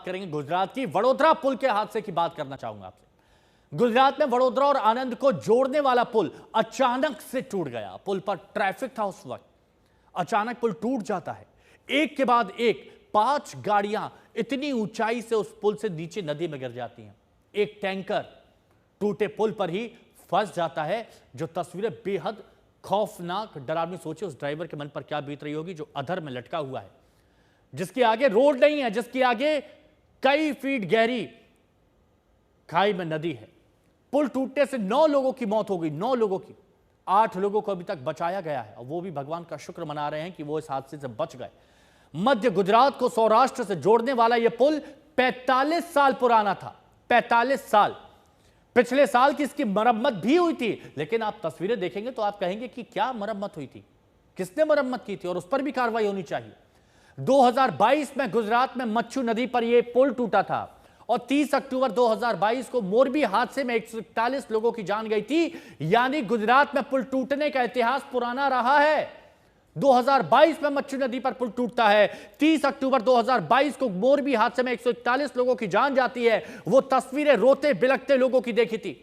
बात करेंगे गुजरात की वडोदरा पुल के हादसे की बात करना चाहूंगा आपसे। गुजरात में वडोदरा और आनंद को जोड़ने वाला पुल अचानक से टूट गया। पुल पर ट्रैफिक था उस वक्त, अचानक पुल टूट जाता है। एक के बाद एक 5 गाड़ियां इतनी ऊंचाई से उस पुल से नीचे नदी में गिर जाती हैं। एक टैंकर टूटे पुल पर ही फंस जाता है। जो तस्वीरें बेहद खौफनाक, डरावनी। सोचे उस ड्राइवर के मन पर क्या बीत रही होगी जो अधर में लटका हुआ है, जिसके आगे रोड नहीं है, जिसके आगे कई फीट गहरी खाई में नदी है। पुल टूटने से 9 लोगों की मौत हो गई, 9 लोगों की। 8 लोगों को अभी तक बचाया गया है और वो भी भगवान का शुक्र मना रहे हैं कि वो इस हादसे से बच गए। मध्य गुजरात को सौराष्ट्र से जोड़ने वाला यह पुल 45 साल पुराना था। 45 साल। पिछले साल की इसकी मरम्मत भी हुई थी, लेकिन आप तस्वीरें देखेंगे तो आप कहेंगे कि क्या मरम्मत हुई थी, किसने मरम्मत की थी, और उस पर भी कार्रवाई होनी चाहिए। 2022 में गुजरात में मच्छू नदी पर यह पुल टूटा था और 30 अक्टूबर 2022 को मोरबी हादसे में 141 लोगों की जान गई थी। यानी गुजरात में पुल टूटने का इतिहास पुराना रहा है। 2022 में मच्छू नदी पर पुल टूटता है, 30 अक्टूबर 2022 को मोरबी हादसे में 141 लोगों की जान जाती है। वो तस्वीरें रोते बिलखते लोगों की देखी थी,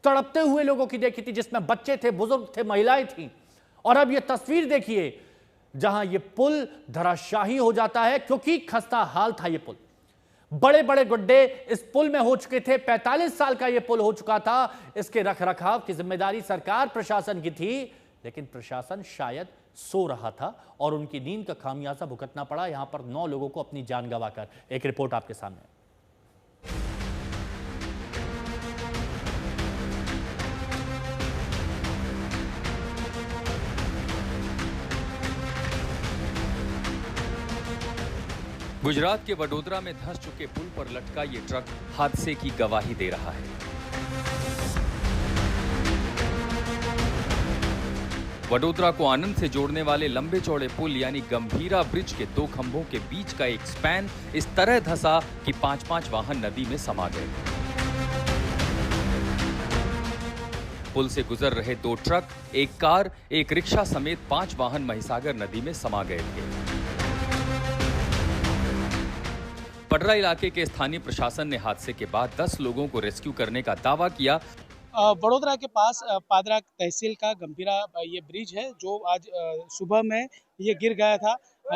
तड़पते हुए लोगों की देखी थी, जिसमें बच्चे थे, बुजुर्ग थे, महिलाएं थीं। और अब ये तस्वीर देखिए जहां ये पुल धराशाही हो जाता है, क्योंकि खस्ता हाल था ये पुल। बड़े बड़े गड्ढे इस पुल में हो चुके थे। 45 साल का ये पुल हो चुका था। इसके रखरखाव की जिम्मेदारी सरकार प्रशासन की थी, लेकिन प्रशासन शायद सो रहा था और उनकी नींद का खामियाजा भुगतना पड़ा। यहां पर 9 लोगों को अपनी जान गंवाकर। एक रिपोर्ट आपके सामने। गुजरात के वडोदरा में धंस चुके पुल पर लटका ये ट्रक हादसे की गवाही दे रहा है। वडोदरा को आनंद से जोड़ने वाले लंबे चौड़े पुल यानी गंभीरा ब्रिज के 2 खंभों के बीच का एक स्पैन इस तरह धंसा कि 5-5 वाहन नदी में समा गए। पुल से गुजर रहे 2 ट्रक, एक कार, एक रिक्शा समेत 5 वाहन महिसागर नदी में समा गए थे। पडरा इलाके के स्थानीय प्रशासन ने हादसे के बाद 10 लोगों को रेस्क्यू करने का दावा किया। वडोदरा के पास पादरा तहसील का गंभीरा ये ब्रिज है जो आज सुबह में ये गिर गया था।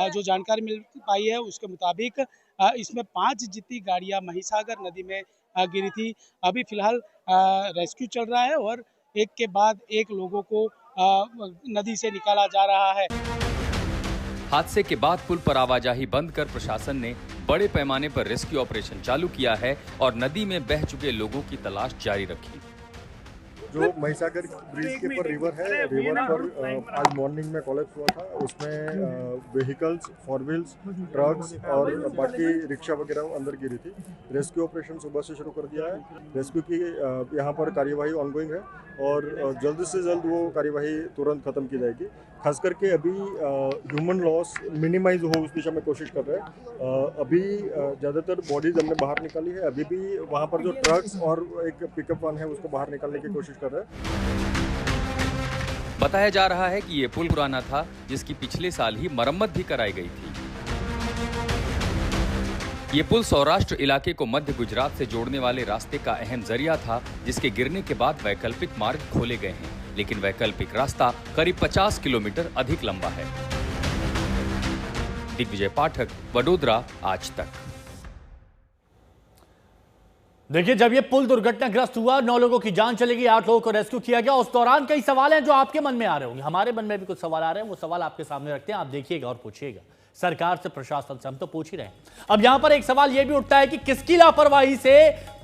जो जानकारी मिल पाई है उसके मुताबिक इसमें 5 जितनी गाड़ियां महिसागर नदी में गिरी थी। अभी फिलहाल रेस्क्यू चल रहा है और एक के बाद एक लोगों को नदी से निकाला जा रहा है। हादसे के बाद पुल पर आवाजाही बंद कर प्रशासन ने बड़े पैमाने पर रेस्क्यू ऑपरेशन चालू किया है और नदी में बह चुके लोगों की तलाश जारी रखी। जो महिसागर ब्रिज के ऊपर रिवर है, रिवर पर आज मॉर्निंग में कॉलेप्स हुआ था। उसमें व्हीकल्स, 4 व्हील्स, ट्रक्स और बाकी रिक्शा वगैरह अंदर गिरी थी। रेस्क्यू ऑपरेशन सुबह से शुरू कर दिया है। रेस्क्यू की यहाँ पर कार्यवाही ऑनगोइंग है और जल्द से जल्द वो कार्यवाही तुरंत खत्म की जाएगी। खास करके अभी ह्यूमन लॉस मिनिमाइज हो उस दिशा में कोशिश कर रहे हैं। अभी ज़्यादातर बॉडीज हमने बाहर निकाली है। अभी भी वहाँ पर जो ट्रक्स और एक पिकअप वैन है उसको बाहर निकालने की कोशिश कर रहे हैं। बताया जा रहा है कि ये पुल पुराना था, जिसकी पिछले साल ही मरम्मत भी कराई गई थी। ये पुल सौराष्ट्र इलाके को मध्य गुजरात से जोड़ने वाले रास्ते का अहम जरिया था, जिसके गिरने के बाद वैकल्पिक मार्ग खोले गए हैं, लेकिन वैकल्पिक रास्ता करीब 50 किलोमीटर अधिक लंबा है। दिग्विजय पाठक, वडोदरा, आज तक। देखिए, जब ये पुल दुर्घटनाग्रस्त हुआ, 9 लोगों की जान चली गई, 8 लोगों को रेस्क्यू किया गया। उस दौरान कई सवाल हैं जो आपके मन में आ रहे होंगे, हमारे मन में भी कुछ सवाल आ रहे हैं। वो सवाल आपके सामने रखते हैं, आप देखिएगा और पूछिएगा सरकार से, प्रशासन से। हम तो पूछ ही रहे हैं। अब यहां पर एक सवाल यह भी उठता है कि किसकी लापरवाही से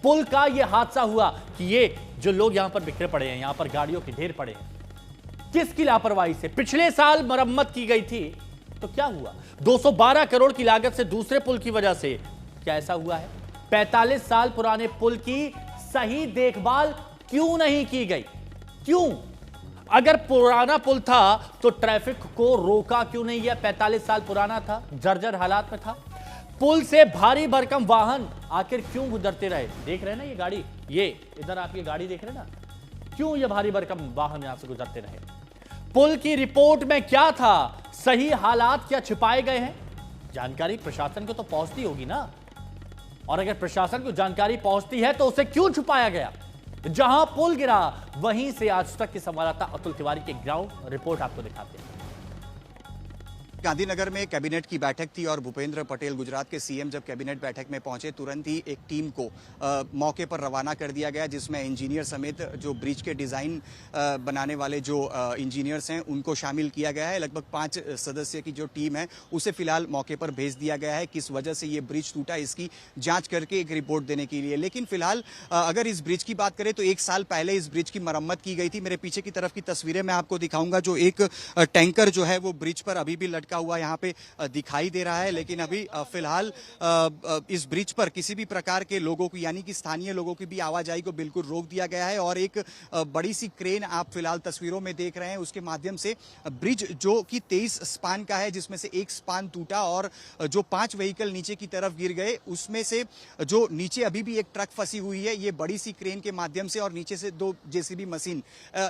पुल का यह हादसा हुआ कि ये जो लोग यहां पर बिखरे पड़े हैं, यहां पर गाड़ियों के ढेर पड़े हैं, किसकी लापरवाही से? पिछले साल मरम्मत की गई थी तो क्या हुआ? 212 करोड़ की लागत से दूसरे पुल की वजह से क्या ऐसा हुआ है? 45 साल पुराने पुल की सही देखभाल क्यों नहीं की गई? क्यों? अगर पुराना पुल था तो ट्रैफिक को रोका क्यों नहीं गया? 45 साल पुराना था, जर्जर हालात में था। पुल से भारी भरकम वाहन आखिर क्यों गुजरते रहे? देख रहे हैं ना ये गाड़ी, ये इधर आप ये गाड़ी देख रहे हैं ना, क्यों ये भारी भरकम वाहन यहां से गुजरते रहे? पुल की रिपोर्ट में क्या था? सही हालात क्या छिपाए गए हैं? जानकारी प्रशासन को तो पहुंचती होगी ना। और अगर प्रशासन को जानकारी पहुंचती है तो उसे क्यों छुपाया गया? जहां पुल गिरा वहीं से आज तक के संवाददाता अतुल तिवारी के ग्राउंड रिपोर्ट आपको दिखाते हैं। गांधीनगर में कैबिनेट की बैठक थी और भूपेंद्र पटेल गुजरात के सीएम जब कैबिनेट बैठक में पहुंचे तुरंत ही एक टीम को मौके पर रवाना कर दिया गया, जिसमें इंजीनियर समेत जो ब्रिज के डिजाइन बनाने वाले जो इंजीनियर्स हैं उनको शामिल किया गया है। लगभग 5 सदस्य की जो टीम है उसे फिलहाल मौके पर भेज दिया गया है। किस वजह से ये ब्रिज टूटा इसकी जांच करके एक रिपोर्ट देने के लिए। लेकिन फिलहाल अगर इस ब्रिज की बात करें तो 1 साल पहले इस ब्रिज की मरम्मत की गई थी। मेरे पीछे की तरफ की तस्वीरें मैं आपको दिखाऊंगा। जो एक टैंकर जो है वो ब्रिज पर अभी भी लटका हुआ यहाँ पे दिखाई दे रहा है। लेकिन अभी फिलहाल इस ब्रिज पर किसी भी प्रकार के लोगों को यानी कि स्थानीय लोगों की भी आवाजाही को बिल्कुल रोक दिया गया है और एक बड़ी सी क्रेन आप फिलहाल तस्वीरों में देख रहे हैं, उसके माध्यम से ब्रिज जो कि 23 स्पान का है, जिसमें से एक स्पान टूटा और जो 5 व्हीकल नीचे की तरफ गिर गए, उसमें से जो नीचे अभी भी एक ट्रक फंसी हुई है, ये बड़ी सी क्रेन के माध्यम से और नीचे से 2 जेसीबी मशीन,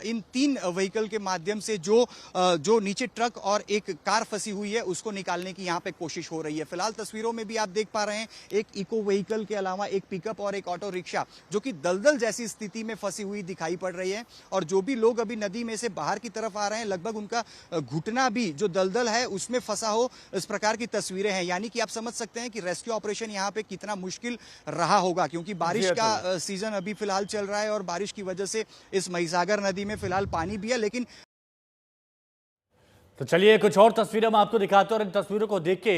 इन 3 व्हीकल के माध्यम से जो नीचे ट्रक और एक कार फंसी हुई है उसको निकालने की यहाँ पे कोशिश हो रही है। फिलहाल तस्वीरों में भी आप देख पा रहे हैं एक इको व्हीकल के अलावा एक पिकअप और एक ऑटो रिक्शा जो कि दलदल जैसी स्थिति में फंसी हुई दिखाई पड़ रही है। और जो भी लोग अभी नदी में से बाहर की तरफ आ रहे हैं, लगभग उनका घुटना भी जो दलदल है उसमें फंसा हो, इस प्रकार की तस्वीरें हैं। यानी कि आप समझ सकते हैं कि रेस्क्यू ऑपरेशन यहाँ पे कितना मुश्किल रहा होगा, क्योंकि बारिश का सीजन अभी फिलहाल चल रहा है और बारिश की वजह से इस महिसागर नदी में फिलहाल पानी भी है। लेकिन तो चलिए कुछ और तस्वीरें मैं आपको दिखाते हैं और इन तस्वीरों को देख के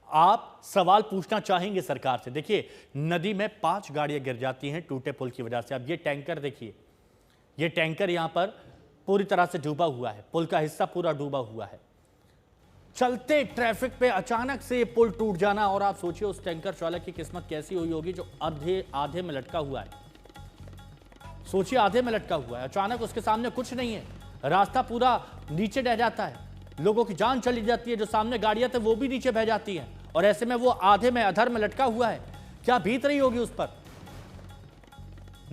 आप सवाल पूछना चाहेंगे सरकार से। देखिए नदी में 5 गाड़ियां गिर जाती हैं टूटे पुल की वजह से। अब ये टैंकर देखिए, ये टैंकर यहां पर पूरी तरह से डूबा हुआ है, पुल का हिस्सा पूरा डूबा हुआ है। चलते ट्रैफिक पे अचानक से पुल टूट जाना, और आप सोचिए उस टैंकर चालक की किस्मत कैसी हुई होगी जो आधे में लटका हुआ है। सोचिए आधे में लटका हुआ है, अचानक उसके सामने कुछ नहीं है, रास्ता पूरा नीचे रह जाता है, लोगों की जान चली जाती है, जो सामने गाड़ियां थे वो भी नीचे बह जाती हैं, और ऐसे में वो आधे में अधर में लटका हुआ है। क्या बीत रही होगी उस पर?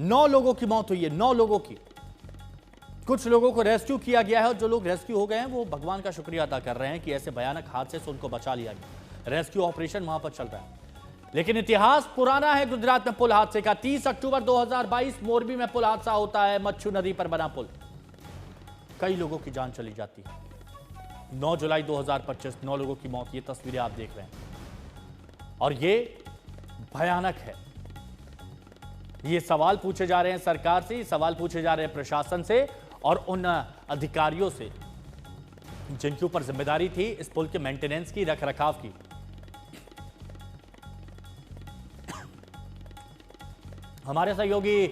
9 लोगों की मौत हुई है, 9 लोगों की। कुछ लोगों को रेस्क्यू किया गया है और जो लोग रेस्क्यू हो गए हैं वो भगवान का शुक्रिया अदा कर रहे हैं कि ऐसे भयानक हादसे से उनको बचा लिया गया। रेस्क्यू ऑपरेशन वहां पर चल रहा है। लेकिन इतिहास पुराना है गुजरात में पुल हादसे का। 30 अक्टूबर 2022 मोरबी में पुल हादसा होता है, मच्छू नदी पर बना पुल, कई लोगों की जान चली जाती है। 9 जुलाई 2025 9 लोगों की मौत, ये तस्वीरें आप देख रहे हैं और ये भयानक है। ये सवाल पूछे जा रहे हैं सरकार से, सवाल पूछे जा रहे हैं प्रशासन से और उन अधिकारियों से जिनके ऊपर जिम्मेदारी थी इस पुल के मेंटेनेंस की, रखरखाव की। हमारे सहयोगी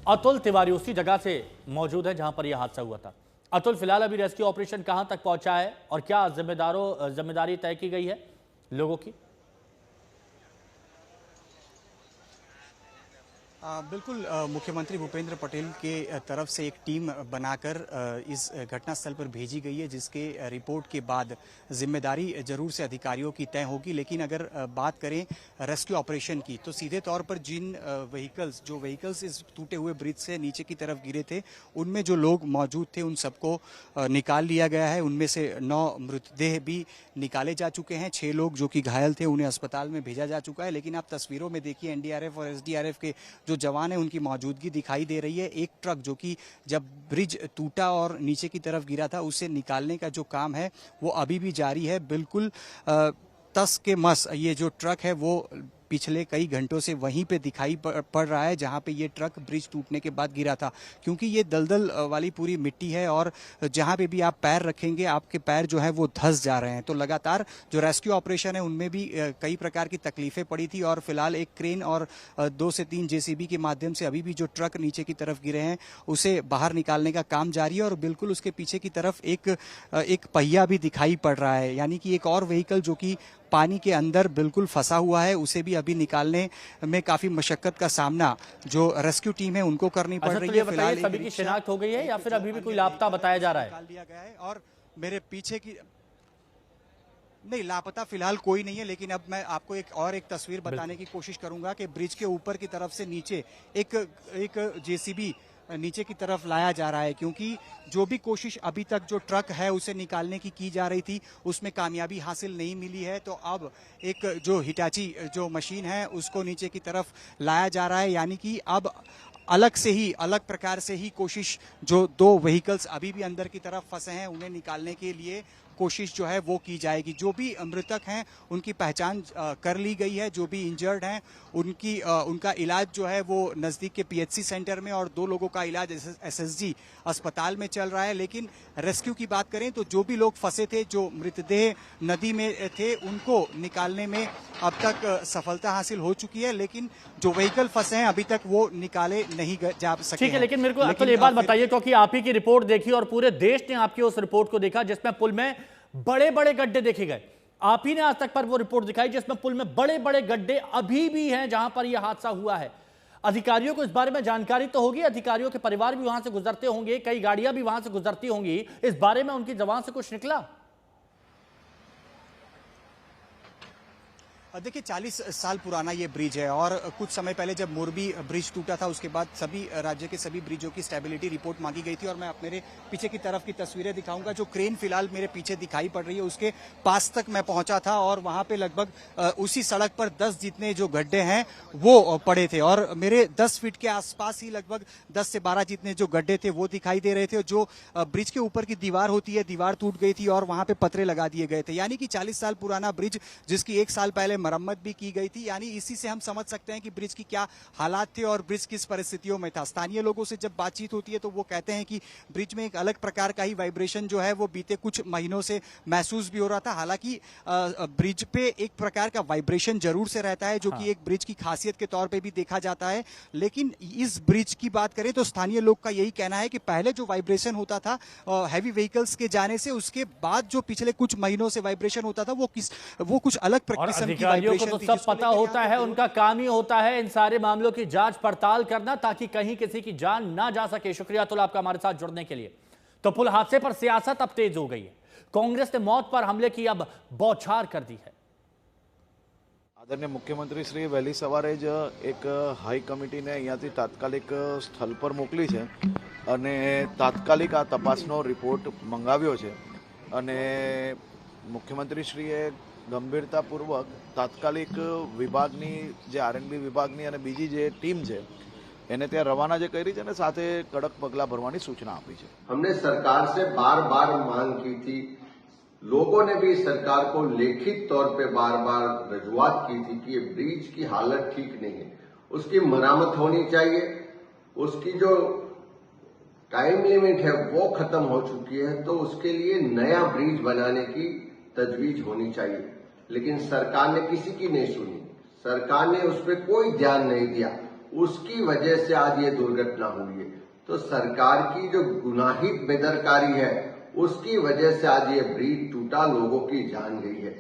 अतुल तिवारी उसी जगह से मौजूद है जहां पर यह हादसा हुआ था। अतुल, फिलहाल अभी रेस्क्यू ऑपरेशन कहां तक पहुंचा है और क्या जिम्मेदारी तय की गई है लोगों की? बिल्कुल, मुख्यमंत्री भूपेंद्र पटेल के तरफ से एक टीम बनाकर इस घटनास्थल पर भेजी गई है, जिसके रिपोर्ट के बाद जिम्मेदारी जरूर से अधिकारियों की तय होगी। लेकिन अगर बात करें रेस्क्यू ऑपरेशन की तो सीधे तौर पर जिन व्हीकल्स इस टूटे हुए ब्रिज से नीचे की तरफ गिरे थे, उनमें जो लोग मौजूद थे उन सबको निकाल लिया गया है। उनमें से 9 मृतदेह भी निकाले जा चुके हैं। 6 लोग जो कि घायल थे उन्हें अस्पताल में भेजा जा चुका है। लेकिन आप तस्वीरों में देखिए एनडीआरएफ और एसडीआरएफ के जो जवान है उनकी मौजूदगी दिखाई दे रही है। एक ट्रक जो कि जब ब्रिज टूटा और नीचे की तरफ गिरा था उसे निकालने का जो काम है वो अभी भी जारी है। बिल्कुल तस के मस ये जो ट्रक है वो पिछले कई घंटों से वहीं पे दिखाई पड़ रहा है जहां पे ये ट्रक ब्रिज टूटने के बाद गिरा था, क्योंकि ये दलदल वाली पूरी मिट्टी है और जहां पे भी आप पैर रखेंगे आपके पैर जो है वो धंस जा रहे हैं। तो लगातार जो रेस्क्यू ऑपरेशन है उनमें भी कई प्रकार की तकलीफें पड़ी थी और फिलहाल एक क्रेन और 2 से 3 जेसीबी के माध्यम से अभी भी जो ट्रक नीचे की तरफ गिरे हैं उसे बाहर निकालने का काम जारी है। और बिल्कुल उसके पीछे की तरफ एक पहिया भी दिखाई पड़ रहा है, यानी कि एक और व्हीकल जो कि पानी के अंदर बिल्कुल फंसा हुआ है, उसे भी अभी निकालने में काफी मशक्कत का सामना जो रेस्क्यू टीम है उनको करनी पड़ रही है। फिलहाल सभी की शिनाख्त हो गई है या फिर अभी भी कोई लापता बताया जा रहा है? निकाल दिया गया है और मेरे पीछे की नहीं, लापता फिलहाल कोई नहीं है। लेकिन अब मैं आपको एक तस्वीर बताने की कोशिश करूंगा कि ब्रिज के ऊपर की तरफ से नीचे एक जेसीबी नीचे की तरफ लाया जा रहा है, क्योंकि जो भी कोशिश अभी तक जो ट्रक है उसे निकालने की जा रही थी उसमें कामयाबी हासिल नहीं मिली है। तो अब एक जो हिटाची जो मशीन है उसको नीचे की तरफ लाया जा रहा है, यानी कि अब अलग प्रकार से ही कोशिश, जो 2 व्हीकल्स अभी भी अंदर की तरफ फंसे हैं उन्हें निकालने के लिए कोशिश जो है वो की जाएगी। जो भी मृतक हैं उनकी पहचान कर ली गई है, जो भी इंजर्ड हैं उनका इलाज जो है वो नज़दीक के पीएचसी सेंटर में और 2 लोगों का इलाज एसएसजी अस्पताल में चल रहा है। लेकिन रेस्क्यू की बात करें तो जो भी लोग फंसे थे, जो मृतदेह नदी में थे, उनको निकालने में अब तक सफलता हासिल हो चुकी है, लेकिन जो व्हीकल फंसे हैं अभी तक वो निकाले नहीं जा सके। ठीक है, लेकिन मेरे को अतुल ये बात बताइए, क्योंकि आप ही की रिपोर्ट देखी और पूरे देश ने आपकी उस रिपोर्ट को देखा जिसमें पुल में बड़े बड़े गड्ढे देखे गए। आप ही ने आज तक पर वो रिपोर्ट दिखाई जिसमें पुल में बड़े बड़े गड्ढे अभी भी हैं जहां पर यह हादसा हुआ है। अधिकारियों को इस बारे में जानकारी तो होगी, अधिकारियों के परिवार भी वहां से गुजरते होंगे, कई गाड़ियां भी वहां से गुजरती होंगी, इस बारे में उनकी जबान से कुछ निकला? देखिए 40 साल पुराना ये ब्रिज है और कुछ समय पहले जब मोरबी ब्रिज टूटा था उसके बाद सभी राज्य के सभी ब्रिजों की स्टेबिलिटी रिपोर्ट मांगी गई थी। और मैं मेरे पीछे की तरफ की तस्वीरें दिखाऊंगा। जो क्रेन फिलहाल मेरे पीछे दिखाई पड़ रही है उसके पास तक मैं पहुंचा था और वहां पे लगभग उसी सड़क पर 10 जितने जो गड्ढे हैं वो पड़े थे और मेरे 10 फीट के आसपास ही लगभग 10 से 12 जितने जो गड्ढे थे वो दिखाई दे रहे थे। जो ब्रिज के ऊपर की दीवार होती है, दीवार टूट गई थी और वहां पे पतरे लगा दिए गए थे। यानी कि 40 साल पुराना ब्रिज जिसकी 1 साल पहले मरम्मत भी की गई थी। यानी इसी से हम समझ सकते हैं कि ब्रिज की क्या हालात थे और ब्रिज किस परिस्थितियों में था। स्थानीय लोगों से जब बातचीत होती है तो वो कहते हैं कि ब्रिज में एक अलग प्रकार का ही वाइब्रेशन जो है वो बीते कुछ महीनों से महसूस भी हो रहा था। हालांकि ब्रिज पे एक प्रकार का वाइब्रेशन जरूर से रहता है जो कि एक ब्रिज की खासियत के तौर पे भी देखा जाता है। लेकिन इस ब्रिज की बात करें तो स्थानीय लोग का यही कहना है कि पहले जो वाइब्रेशन होता था हैवी व्हीकल्स के जाने से, उसके बाद जो पिछले कुछ महीनों से वाइब्रेशन होता था वो कुछ अलग किस्म की वाइब्रेशन थी। पता होता है, उनका काम ही होता है इन सारे मामलों की जांच पड़ताल करना ताकि कहीं किसी की जान ना जा सके। शुक्रिया अतुल आपका हमारे साथ जुड़ने के लिए। तो पुल हादसे पर सियासत अब तेज हो गई है। कांग्रेस ने मौत पर हमले की अब बौछार कर दी है। आदरणीय मुख्यमंत्री श्री वહેલી સવારે જ એક હાઈ કમિટીને અહીંયાથી તાત્કાલિક સ્થળ પર મોકલી છે અને તાત્કાલિક આ તપાસનો રિપોર્ટ મંગાવ્યો છે અને મુખ્યમંત્રીશ્રીએ ગંભીરતાપૂર્વક તાત્કાલિક વિભાગની જે આરએનબી વિભાગની અને બીજી જે ટીમ છે એને ત્યાં રવાના જે કરી છે અને સાથે કડક પગલાં ભરવાની સૂચના આપી છે। हमने सरकार से बार बार मांग की थी, लोगों ने भी सरकार को लिखित तौर पे बार बार रजूआत की थी कि ये ब्रिज की हालत ठीक नहीं है, उसकी मरम्मत होनी चाहिए, उसकी जो टाइम लिमिट है वो खत्म हो चुकी है, तो उसके लिए नया ब्रिज बनाने की तजवीज होनी चाहिए। लेकिन सरकार ने किसी की नहीं सुनी, सरकार ने उस पर कोई ध्यान नहीं दिया, उसकी वजह से आज ये दुर्घटना हुई है। तो सरकार की जो गुनाहित बेदरकारी है उसकी वजह से आज ये ब्रिज टूटा, लोगों की जान गई है।